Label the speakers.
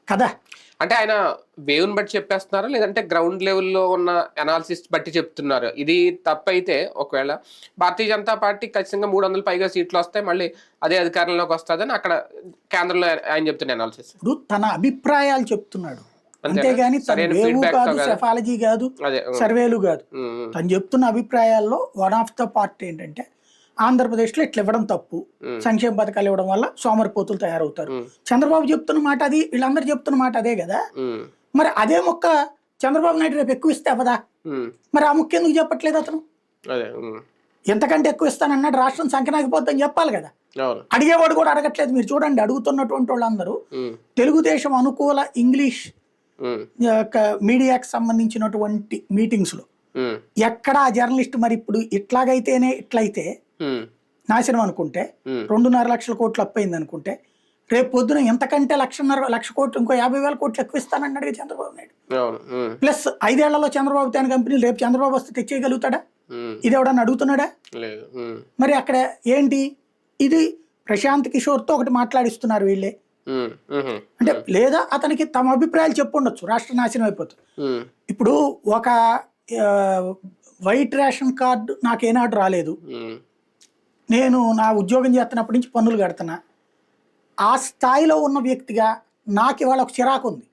Speaker 1: కదా.
Speaker 2: అంటే ఆయన వేవ్ని బట్టి చెప్పేస్తున్నారా లేదంటే గ్రౌండ్ లెవెల్లో ఉన్న అనాలిసిస్ బట్టి చెప్తున్నారు? ఇది తప్పైతే ఒకవేళ భారతీయ జనతా పార్టీ ఖచ్చితంగా 300 పైగా సీట్లు వస్తాయి, మళ్ళీ అదే అధికారంలోకి వస్తుందని అక్కడ కేంద్రంలో ఆయన చెప్తున్న అనాలిసిస్.
Speaker 1: ఇప్పుడు తన అభిప్రాయాలు చెప్తున్నాడు,
Speaker 2: అంతేనా?
Speaker 1: అంతేగాని తన
Speaker 2: సరైన
Speaker 1: వేవు
Speaker 2: ఫీడ్బ్యాక్ తో
Speaker 1: కాదు,
Speaker 2: కాదు.
Speaker 1: సెఫాలజీ కాదు,
Speaker 2: అదే.
Speaker 1: సర్వేలు కాదు. తను చెప్తున్న అభిప్రాయాల్లో వన్ ఆఫ్ ద పార్ట్ ఏంటంటే ఆంధ్రప్రదేశ్లో ఇట్లా ఇవ్వడం తప్పు, సంక్షేమ పథకాలు ఇవ్వడం వల్ల సోమరిపోతులు తయారవుతారు. చంద్రబాబు చెప్తున్న మాట అది, వీళ్ళందరూ చెప్తున్న మాట అదే కదా. మరి అదే మొక్క చంద్రబాబు నాయుడు రేపు ఎక్కువ ఇస్తే అవదా? మరి ఆ ముక్క ఎందుకు చెప్పట్లేదు అతను? ఎంతకంటే ఎక్కువ ఇస్తానన్నాడు, రాష్ట్రం సంకనాగిపోద్దని చెప్పాలి కదా. అడిగేవాడు కూడా అడగట్లేదు. మీరు చూడండి, అడుగుతున్నటువంటి వాళ్ళందరూ తెలుగుదేశం అనుకూల ఇంగ్లీష్ మీడియాకి సంబంధించినటువంటి మీటింగ్స్ లో ఎక్కడ ఆ జర్నలిస్ట్ మరి ఇప్పుడు ఇట్లాగైతేనే ఇట్లయితే నాశనం అనుకుంటే 2.5 లక్షల కోట్లు అప్పయింది అనుకుంటే, రేపు పొద్దున ఎంతకంటే 1.5 కోట్లు ఇంకో 50,000 కోట్లు ఎక్కువ ఇస్తానన్నాడు చంద్రబాబు నాయుడు. ప్లస్ 5 ఏళ్లలో చంద్రబాబు తన కంపెనీలు రేపు చంద్రబాబు వస్తే తెచ్చేయగలుగుతాడా? ఇది ఎవడన్నా అడుగుతున్నాడా? మరి అక్కడ ఏంటి ఇది? ప్రశాంత్ కిషోర్ తో ఒకటి మాట్లాడిస్తున్నారు వీళ్ళే. అంటే లేదా అతనికి తమ అభిప్రాయాలు చెప్పుండొచ్చు, రాష్ట్ర నాశనం అయిపోతుంది. ఇప్పుడు ఒక వైట్ రేషన్ కార్డు నాకేనాడు రాలేదు, నేను నా ఉద్యోగం చేస్తున్నప్పటి నుంచి పన్నులు కడుతున్నా, ఆ స్థాయిలో ఉన్న వ్యక్తిగా నాకు ఇవాళ ఒక చిరాకు ఉంది.